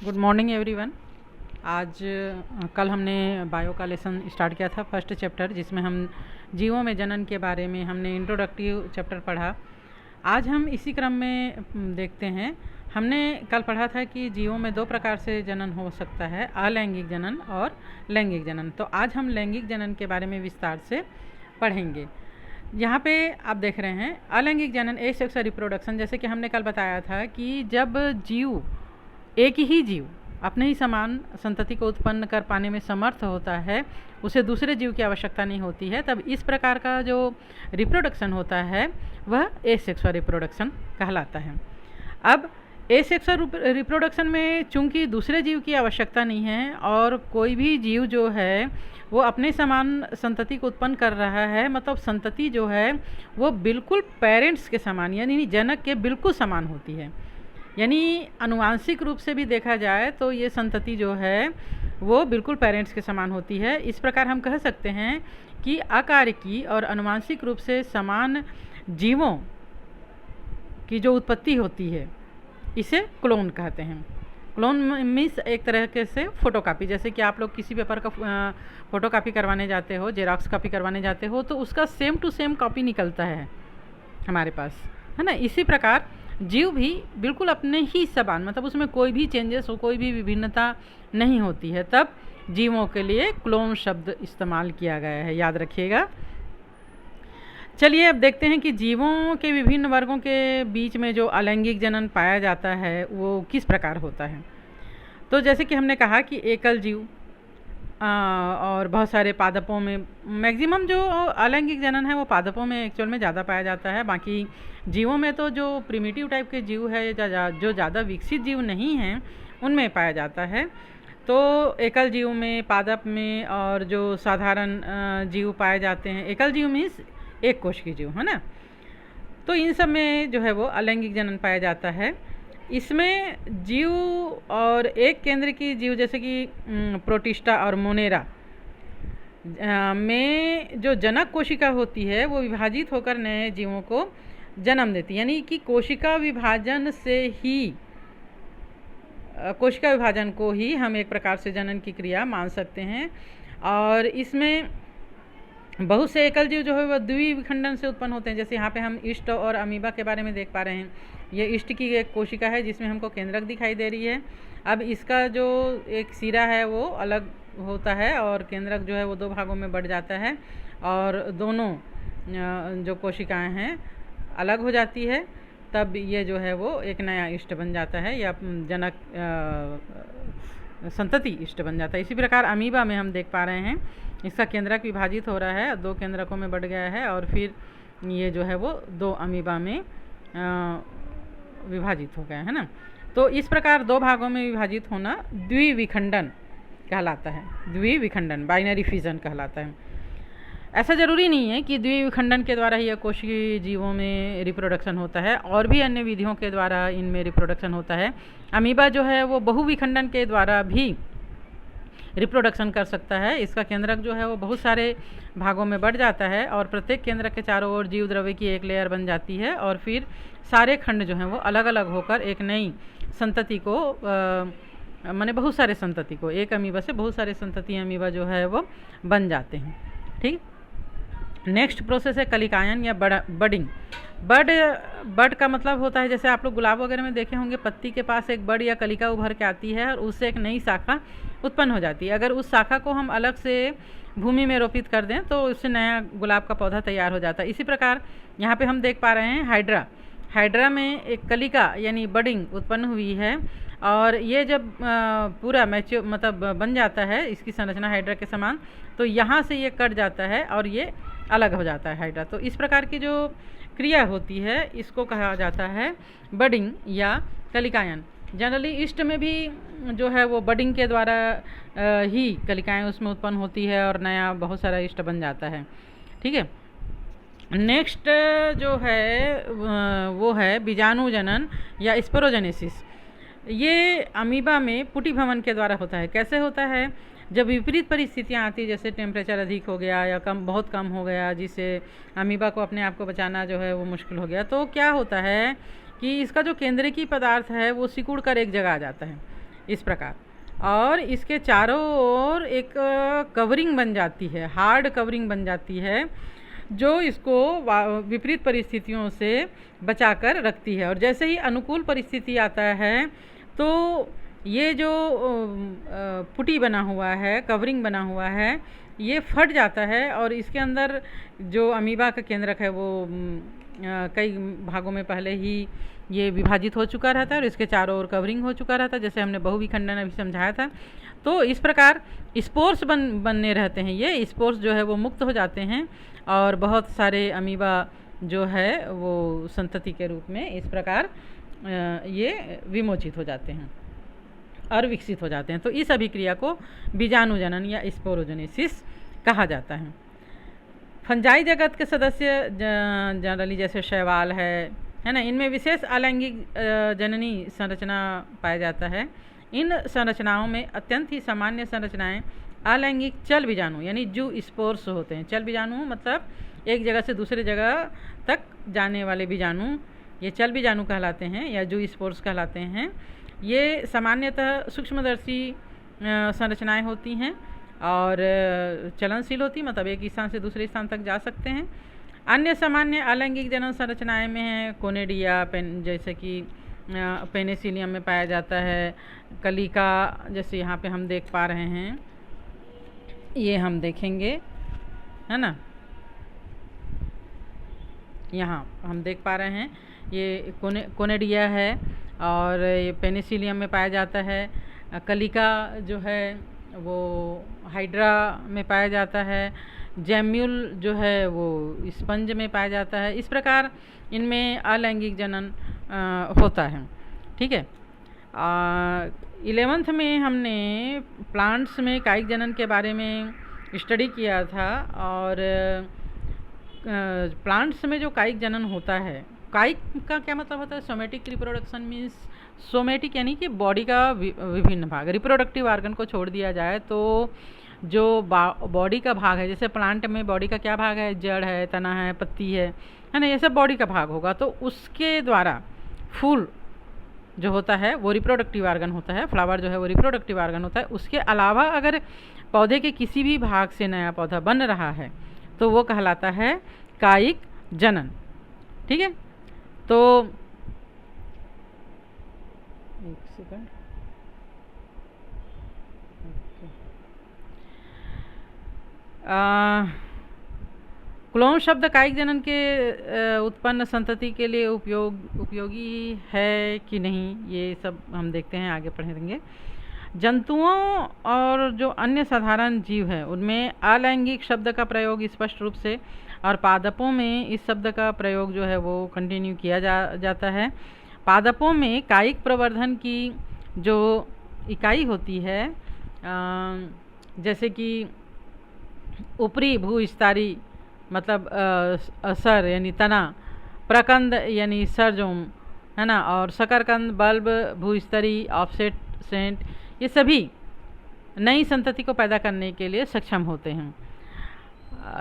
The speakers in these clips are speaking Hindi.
Good morning everyone. आज कल हमने बायो का लेसन स्टार्ट किया था, फर्स्ट चैप्टर, जिसमें हम जीवों में जनन के बारे में हमने इंट्रोडक्टिव चैप्टर पढ़ा। आज हम इसी क्रम में देखते हैं। हमने कल पढ़ा था कि जीवों में दो प्रकार से जनन हो सकता है, अलैंगिक जनन और लैंगिक जनन। तो आज हम लैंगिक जनन के बारे में विस्तार से पढ़ेंगे। यहाँ पे आप देख रहे हैं अलैंगिक जनन, एसेक्सुअल रिप्रोडक्शन। जैसे कि हमने कल बताया था कि जब जीव, एक ही जीव अपने ही समान संतति को उत्पन्न कर पाने में समर्थ होता है, उसे दूसरे जीव की आवश्यकता नहीं होती है, तब इस प्रकार का जो रिप्रोडक्शन होता है वह एसेक्सुअल रिप्रोडक्शन कहलाता है। अब एसेक्सुअल रिप्रोडक्शन में चूंकि दूसरे जीव की आवश्यकता नहीं है और कोई भी जीव जो है वो अपने समान संतति को उत्पन्न कर रहा है, मतलब संतति जो है वो बिल्कुल पेरेंट्स के समान यानी जनक के बिल्कुल समान होती है। यानी आनुवांशिक रूप से भी देखा जाए तो ये संतति जो है वो बिल्कुल पेरेंट्स के समान होती है। इस प्रकार हम कह सकते हैं कि अकार्यकी और आनुवांशिक रूप से समान जीवों की जो उत्पत्ति होती है इसे क्लोन कहते हैं। क्लोन मीन्स एक तरह के से फोटोकॉपी। जैसे कि आप लोग किसी पेपर का फोटोकॉपी करवाने जाते हो, जेरॉक्स कॉपी करवाने जाते हो, तो उसका सेम टू सेम कॉपी निकलता है हमारे पास, है ना। इसी प्रकार जीव भी बिल्कुल अपने ही समान, मतलब उसमें कोई भी चेंजेस हो, कोई भी विभिन्नता नहीं होती है, तब जीवों के लिए क्लोन शब्द इस्तेमाल किया गया है, याद रखिएगा। चलिए अब देखते हैं कि जीवों के विभिन्न वर्गों के बीच में जो अलैंगिक जनन पाया जाता है वो किस प्रकार होता है। तो जैसे कि हमने कहा कि एकल जीव और बहुत सारे पादपों में, मैक्सिमम जो अलैंगिक जनन है वो पादपों में एक्चुअल में ज़्यादा पाया जाता है। बाकी जीवों में तो जो प्रिमिटिव टाइप के जीव है, जो ज़्यादा विकसित जीव नहीं हैं, उनमें पाया जाता है। तो एकल जीव में, पादप में और जो साधारण जीव पाए जाते हैं, एकल जीव मीन्स एक कोश की जीव, है ना। तो इन सब में जो है वो अलैंगिक जनन पाया जाता है। इसमें जीव और एक केंद्र की जीव जैसे कि प्रोटिस्टा और मोनेरा में जो जनक कोशिका होती है वो विभाजित होकर नए जीवों को जन्म देती है। यानी कि कोशिका विभाजन से ही, कोशिका विभाजन को ही हम एक प्रकार से जनन की क्रिया मान सकते हैं। और इसमें बहुत से एकल जीव जो है वह द्विविखंडन से उत्पन्न होते हैं। जैसे यहाँ पे हम ईस्ट और अमीबा के बारे में देख पा रहे हैं। ये ईस्ट की एक कोशिका है जिसमें हमको केंद्रक दिखाई दे रही है। अब इसका जो एक सिरा है वो अलग होता है और केंद्रक जो है वो दो भागों में बढ़ जाता है और दोनों जो कोशिकाएं हैं अलग हो जाती है। तब ये जो है वो एक नया ईस्ट बन जाता है या जनक संतति ईस्ट बन जाता है। इसी प्रकार अमीबा में हम देख पा रहे हैं इसका केंद्रक विभाजित हो रहा है, दो केंद्रकों में बढ़ गया है और फिर ये जो है वो दो अमीबा में विभाजित हो गया है ना। तो इस प्रकार दो भागों में विभाजित होना द्विविखंडन कहलाता है। द्विविखंडन, बाइनरी फिजन कहलाता है। ऐसा जरूरी नहीं है कि द्विविखंडन के द्वारा ही कोशिकीय जीवों में रिप्रोडक्शन होता है, और भी अन्य विधियों के द्वारा इनमें रिप्रोडक्शन होता है। अमीबा जो है वो बहुविखंडन के द्वारा भी रिप्रोडक्शन कर सकता है। इसका केंद्रक जो है वो बहुत सारे भागों में बढ़ जाता है और प्रत्येक केंद्रक के चारों ओर जीव द्रव्य की एक लेयर बन जाती है और फिर सारे खंड जो हैं वो अलग अलग होकर एक नई संतति को, माने बहुत सारे संतति को, एक अमीबा से बहुत सारे संतति अमीबा जो है वो बन जाते हैं। ठीक। नेक्स्ट प्रोसेस है कलिकायन या बडिंग। बड का मतलब होता है, जैसे आप लोग गुलाब वगैरह में देखे होंगे, पत्ती के पास एक बड या कलिका उभर के आती है और उससे एक नई शाखा उत्पन्न हो जाती है। अगर उस शाखा को हम अलग से भूमि में रोपित कर दें तो उससे नया गुलाब का पौधा तैयार हो जाता है। इसी प्रकार यहाँ पे हम देख पा रहे हैं हाइड्रा में एक कलिका यानी बडिंग उत्पन्न हुई है और ये जब पूरा मैच्योर मतलब बन जाता है, इसकी संरचना हाइड्रा के समान, तो यहाँ से ये कट जाता है और ये अलग हो जाता है हाइड्रा। तो इस प्रकार की जो क्रिया होती है इसको कहा जाता है बडिंग या कलिकायन। जनरली ईस्ट में भी जो है वो बडिंग के द्वारा ही कलिकाएं उसमें उत्पन्न होती है और नया बहुत सारा ईस्ट बन जाता है। ठीक है। नेक्स्ट जो है वो है बीजाणु जनन या स्पोरोजेनेसिस। ये अमीबा में पुटी भवन के द्वारा होता है। कैसे होता है? जब विपरीत परिस्थितियाँ आती, जैसे टेम्परेचर अधिक हो गया या बहुत कम हो गया, जिससे अमीबा को अपने आप को बचाना जो है वो मुश्किल हो गया, तो क्या होता है कि इसका जो केंद्रीय पदार्थ है वो सिकुड़ कर एक जगह आ जाता है। इस प्रकार। और इसके चारों ओर एक कवरिंग बन जाती है, हार्ड कवरिंग बन जाती है, जो इसको विपरीत परिस्थितियों से बचाकर रखती है। और जैसे ही अनुकूल परिस्थिति आता है तो ये जो पुटी बना हुआ है, कवरिंग बना हुआ है, ये फट जाता है और इसके अंदर जो अमीबा का केंद्रक है वो कई भागों में पहले ही ये विभाजित हो चुका रहता है और इसके चारों ओर कवरिंग हो चुका रहता है, जैसे हमने बहुविखंडन अभी समझाया था। तो इस प्रकार स्पोर्स बनने रहते हैं, ये स्पोर्स जो है वो मुक्त हो जाते हैं और बहुत सारे अमीबा जो है वो संतति के रूप में इस प्रकार ये विमोचित हो जाते हैं और विकसित हो जाते हैं। तो इस अभिक्रिया को बीजाणुजनन या स्पोरोजेनेसिस कहा जाता है। फंजाई जगत के सदस्य जनरली जैसे शैवाल है ना, इनमें विशेष अलैंगिक जननी संरचना पाया जाता है। इन संरचनाओं में अत्यंत ही सामान्य संरचनाएं अलैंगिक चल बीजाणु यानी जू स्पोर्स होते हैं। चल बीजाणु मतलब एक जगह से दूसरे जगह तक जाने वाले बीजाणु, ये चल बीजाणु कहलाते हैं या जू स्पोर्स कहलाते हैं। ये सामान्यतः सूक्ष्मदर्शी संरचनाएं होती हैं और चलनशील होती, मतलब एक स्थान से दूसरे स्थान तक जा सकते हैं। अन्य सामान्य अलैंगिक जनन संरचनाएं में है कोनेडिया, जैसे कि पेनिसिलियम में पाया जाता है, कलिका जैसे यहाँ पे हम देख पा रहे हैं, ये हम देखेंगे है ना, यहाँ हम देख पा रहे हैं ये कोनेडिया है और ये पेनिसिलियम में पाया जाता है। कलिका जो है वो हाइड्रा में पाया जाता है, जैम्यूल जो है वो स्पंज में पाया जाता है। इस प्रकार इनमें अलैंगिक जनन होता है। ठीक है। 11th में हमने प्लांट्स में कायिक जनन के बारे में स्टडी किया था और प्लांट्स में जो कायिक जनन होता है, कायिक का क्या मतलब होता है? सोमेटिक रिप्रोडक्शन मीन्स सोमेटिक यानी कि बॉडी का विभिन्न भाग, रिप्रोडक्टिव ऑर्गन को छोड़ दिया जाए तो जो बॉडी का भाग है, जैसे प्लांट में बॉडी का क्या भाग है? जड़ है, तना है, पत्ती है ना, ये सब बॉडी का भाग होगा। तो उसके द्वारा फूल जो होता है वो रिप्रोडक्टिव ऑर्गन होता है, फ्लावर जो है वो रिप्रोडक्टिव ऑर्गन होता है। उसके अलावा अगर पौधे के किसी भी भाग से नया पौधा बन रहा है तो वो कहलाता है कायिक जनन। ठीक है। तो एक सेकंड, क्लोन शब्द कायिक जनन के उत्पन्न संतति के लिए उपयोगी है कि नहीं, ये सब हम देखते हैं, आगे पढ़ेंगे। जंतुओं और जो अन्य साधारण जीव है उनमें अलैंगिक शब्द का प्रयोग स्पष्ट रूप से, और पादपों में इस शब्द का प्रयोग जो है वो कंटिन्यू किया जाता है। पादपों में कायिक प्रवर्धन की जो इकाई होती है, जैसे कि ऊपरी भूविस्तारी मतलब सर यानी तना, प्रकंद यानी सरजोम है ना, और शकरकंद, बल्ब, भूस्तरी, ऑफसेट सेंट, ये सभी नई संतति को पैदा करने के लिए सक्षम होते हैं।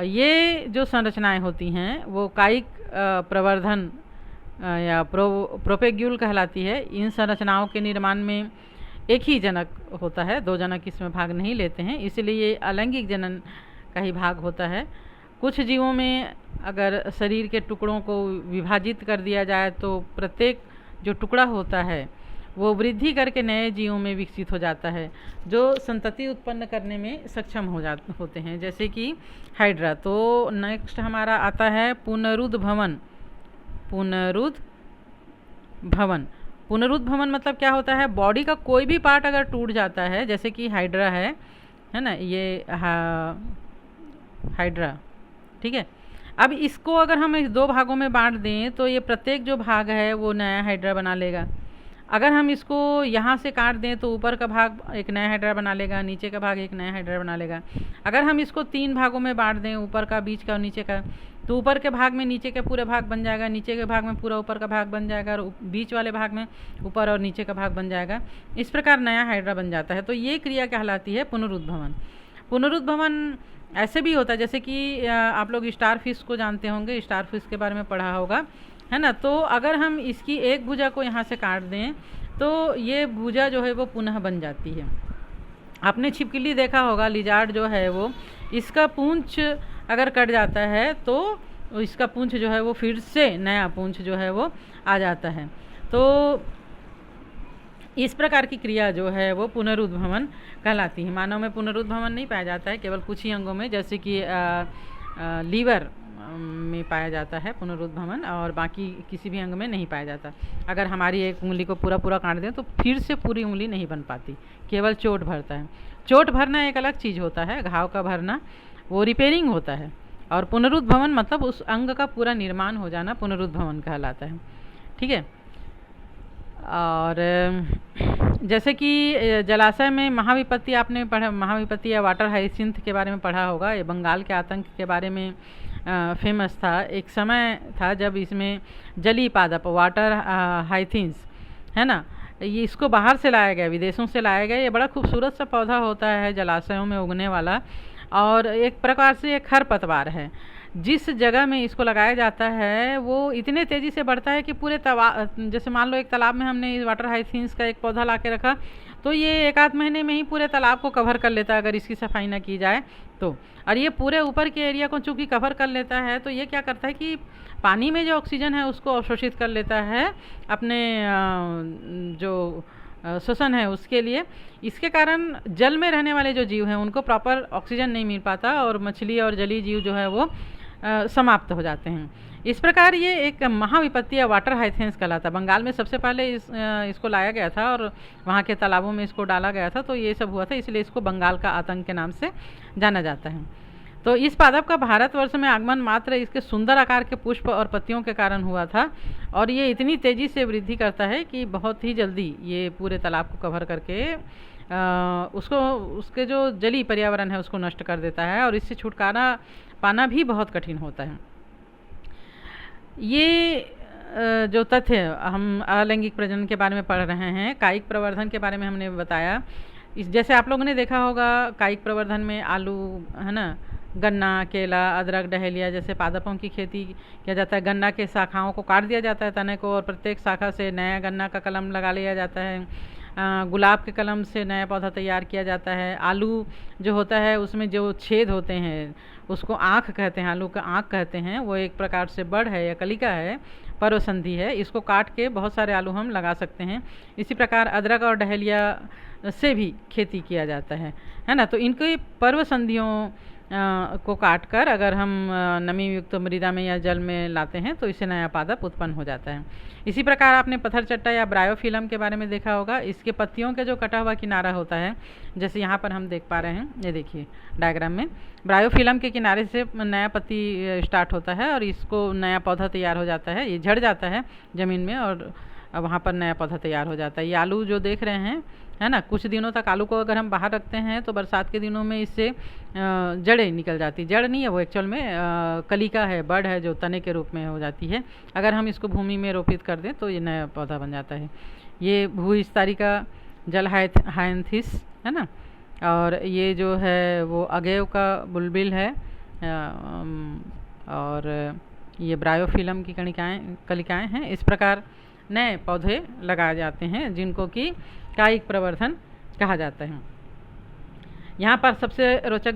ये जो संरचनाएं होती हैं वो कायिक प्रवर्धन या प्रोपेग्यूल कहलाती है। इन संरचनाओं के निर्माण में एक ही जनक होता है, दो जनक इसमें भाग नहीं लेते हैं, इसलिए ये अलैंगिक जनन का ही भाग होता है। कुछ जीवों में अगर शरीर के टुकड़ों को विभाजित कर दिया जाए तो प्रत्येक जो टुकड़ा होता है वो वृद्धि करके नए जीवों में विकसित हो जाता है, जो संतति उत्पन्न करने में सक्षम होते हैं, जैसे कि हाइड्रा। तो नेक्स्ट हमारा आता है पुनरुद्भवन। पुनरुद्भवन मतलब क्या होता है? बॉडी का कोई भी पार्ट अगर टूट जाता है, जैसे कि हाइड्रा है ना, ये हाइड्रा। ठीक है। अब इसको अगर हम इस दो भागों में बांट दें तो ये प्रत्येक जो भाग है वो नया हाइड्रा बना लेगा। अगर हम इसको यहाँ से काट दें तो ऊपर का भाग एक नया हाइड्रा बना लेगा, नीचे का भाग एक नया हाइड्रा बना लेगा। अगर हम इसको 3 भागों में बांट दें, ऊपर का, बीच का और नीचे का, तो ऊपर के भाग में नीचे का पूरा भाग बन जाएगा, नीचे के भाग में पूरा ऊपर का भाग बन जाएगा और बीच वाले भाग में ऊपर और नीचे का भाग बन जाएगा। इस प्रकार नया हाइड्रा बन जाता है। तो ये क्रिया कहलाती है पुनरुद्भवन। पुनरुद्भवन ऐसे भी होता है जैसे कि आप लोग स्टार फिश को जानते होंगे, स्टार फिश के बारे में पढ़ा होगा है ना। तो अगर हम इसकी एक भुजा को यहाँ से काट दें तो ये भुजा जो है वो पुनः बन जाती है। आपने छिपकली देखा होगा, लिजार्ड जो है वो, इसका पूंछ अगर कट जाता है तो इसका पूंछ जो है वो फिर से नया पूंछ जो है वो आ जाता है। तो इस प्रकार की क्रिया जो है वो पुनरुद्भवन कहलाती है। मानव में पुनरुद्भवन नहीं पाया जाता है, केवल कुछ ही अंगों में, जैसे कि लीवर में पाया जाता है पुनरुद्भवन, और बाकी किसी भी अंग में नहीं पाया जाता। अगर हमारी एक उंगली को पूरा काट दें तो फिर से पूरी उंगली नहीं बन पाती, केवल चोट भरता है। चोट भरना एक अलग चीज़ होता है, घाव का भरना वो रिपेयरिंग होता है, और पुनरुद्भवन मतलब उस अंग का पूरा निर्माण हो जाना पुनरुद्भवन कहलाता है। ठीक है। और जैसे कि जलाशय में महाविपत्ति आपने पढ़ा, महाविपत्ति या वाटर हाइसिंथ के बारे में पढ़ा होगा। ये बंगाल के आतंक के बारे में फेमस था। एक समय था जब इसमें जली पादप, वाटर हाइथिंस है ना, ये इसको बाहर से लाया गया, विदेशों से लाया गया। ये बड़ा खूबसूरत सा पौधा होता है जलाशयों में उगने वाला, और एक प्रकार से एक खरपतवार है। जिस जगह में इसको लगाया जाता है वो इतने तेज़ी से बढ़ता है कि पूरे जैसे मान लो एक तालाब में हमने इस वाटर हाइसिंस का एक पौधा ला के रखा, तो ये 1-8 महीने में ही पूरे तालाब को कवर कर लेता है अगर इसकी सफाई ना की जाए तो। और ये पूरे ऊपर के एरिया को चूँकि कवर कर लेता है, तो ये क्या करता है कि पानी में जो ऑक्सीजन है उसको अवशोषित कर लेता है अपने जो श्वसन है उसके लिए। इसके कारण जल में रहने वाले जो जीव हैं उनको प्रॉपर ऑक्सीजन नहीं मिल पाता, और मछली और जलीय जीव जो है वो समाप्त हो जाते हैं। इस प्रकार ये एक महाविपत्ति या वाटर हाइथिंस कहलाता। बंगाल में सबसे पहले इसको लाया गया था और वहाँ के तालाबों में इसको डाला गया था, तो ये सब हुआ था, इसलिए इसको बंगाल का आतंक के नाम से जाना जाता है। तो इस पादप का भारतवर्ष में आगमन मात्र इसके सुंदर आकार के पुष्प और पत्तियों के कारण हुआ था, और ये इतनी तेज़ी से वृद्धि करता है कि बहुत ही जल्दी ये पूरे तालाब को कवर करके उसके जो जलीय पर्यावरण है उसको नष्ट कर देता है, और इससे छुटकारा पाना भी बहुत कठिन होता है। ये जो तथ्य हम अलैंगिक प्रजनन के बारे में पढ़ रहे हैं, कायिक प्रवर्धन के बारे में हमने बताया। इस जैसे आप लोगों ने देखा होगा कायिक प्रवर्धन में आलू है ना, गन्ना, केला, अदरक, डहेलिया जैसे पादपों की खेती किया जाता है। गन्ना के शाखाओं को काट दिया जाता है तने को, और प्रत्येक शाखा से नया गन्ना का कलम लगा लिया जाता है। गुलाब के कलम से नया पौधा तैयार किया जाता है। आलू जो होता है उसमें जो छेद होते हैं उसको आँख कहते हैं, आलू का आँख कहते हैं। वो एक प्रकार से बड़ है या कलिका है, पर्वसंधि है, इसको काट के बहुत सारे आलू हम लगा सकते हैं। इसी प्रकार अदरक और डहेलिया से भी खेती किया जाता है ना। तो इनके पर्वसंधियों को काट कर अगर हम नमी युक्त मृदा में या जल में लाते हैं तो इससे नया पादप उत्पन्न हो जाता है। इसी प्रकार आपने पत्थर चट्टा या ब्रायोफिलम के बारे में देखा होगा। इसके पत्तियों के जो कटा हुआ किनारा होता है, जैसे यहाँ पर हम देख पा रहे हैं, ये देखिए डायग्राम में, ब्रायोफिलम के किनारे से नया पत्ती स्टार्ट होता है और इसको नया पौधा तैयार हो जाता है। ये झड़ जाता है ज़मीन में और वहाँ पर नया पौधा तैयार हो जाता है। ये आलू जो देख रहे हैं है ना, कुछ दिनों तक आलू को अगर हम बाहर रखते हैं तो बरसात के दिनों में इससे जड़ें निकल जाती। जड़ नहीं है वो, एक्चुअल में कलिका है, बड़ है जो तने के रूप में हो जाती है। अगर हम इसको भूमि में रोपित कर दें तो ये नया पौधा बन जाता है। ये भूस्तरी का जल हायंथिस है ना, और ये जो है वो अगेव का बुलबिल है, और ये ब्रायोफिलम की कलिकाएँ हैं। इस प्रकार नए पौधे लगाए जाते हैं जिनको कि कायिक प्रवर्धन कहा जाता है। यहाँ पर सबसे रोचक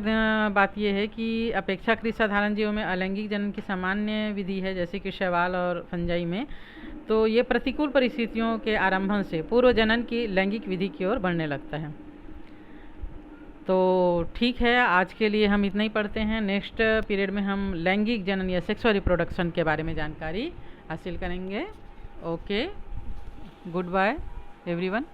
बात यह है कि अपेक्षाकृत साधारण जीवों में अलैंगिक जनन की सामान्य विधि है, जैसे कि शैवाल और फंजाई में, तो ये प्रतिकूल परिस्थितियों के आरंभन से पूर्व जनन की लैंगिक विधि की ओर बढ़ने लगता है। तो ठीक है, आज के लिए हम इतना ही पढ़ते हैं। नेक्स्ट पीरियड में हम लैंगिक जनन या सेक्सुअल रिप्रोडक्शन के बारे में जानकारी हासिल करेंगे। Okay, good bye everyone.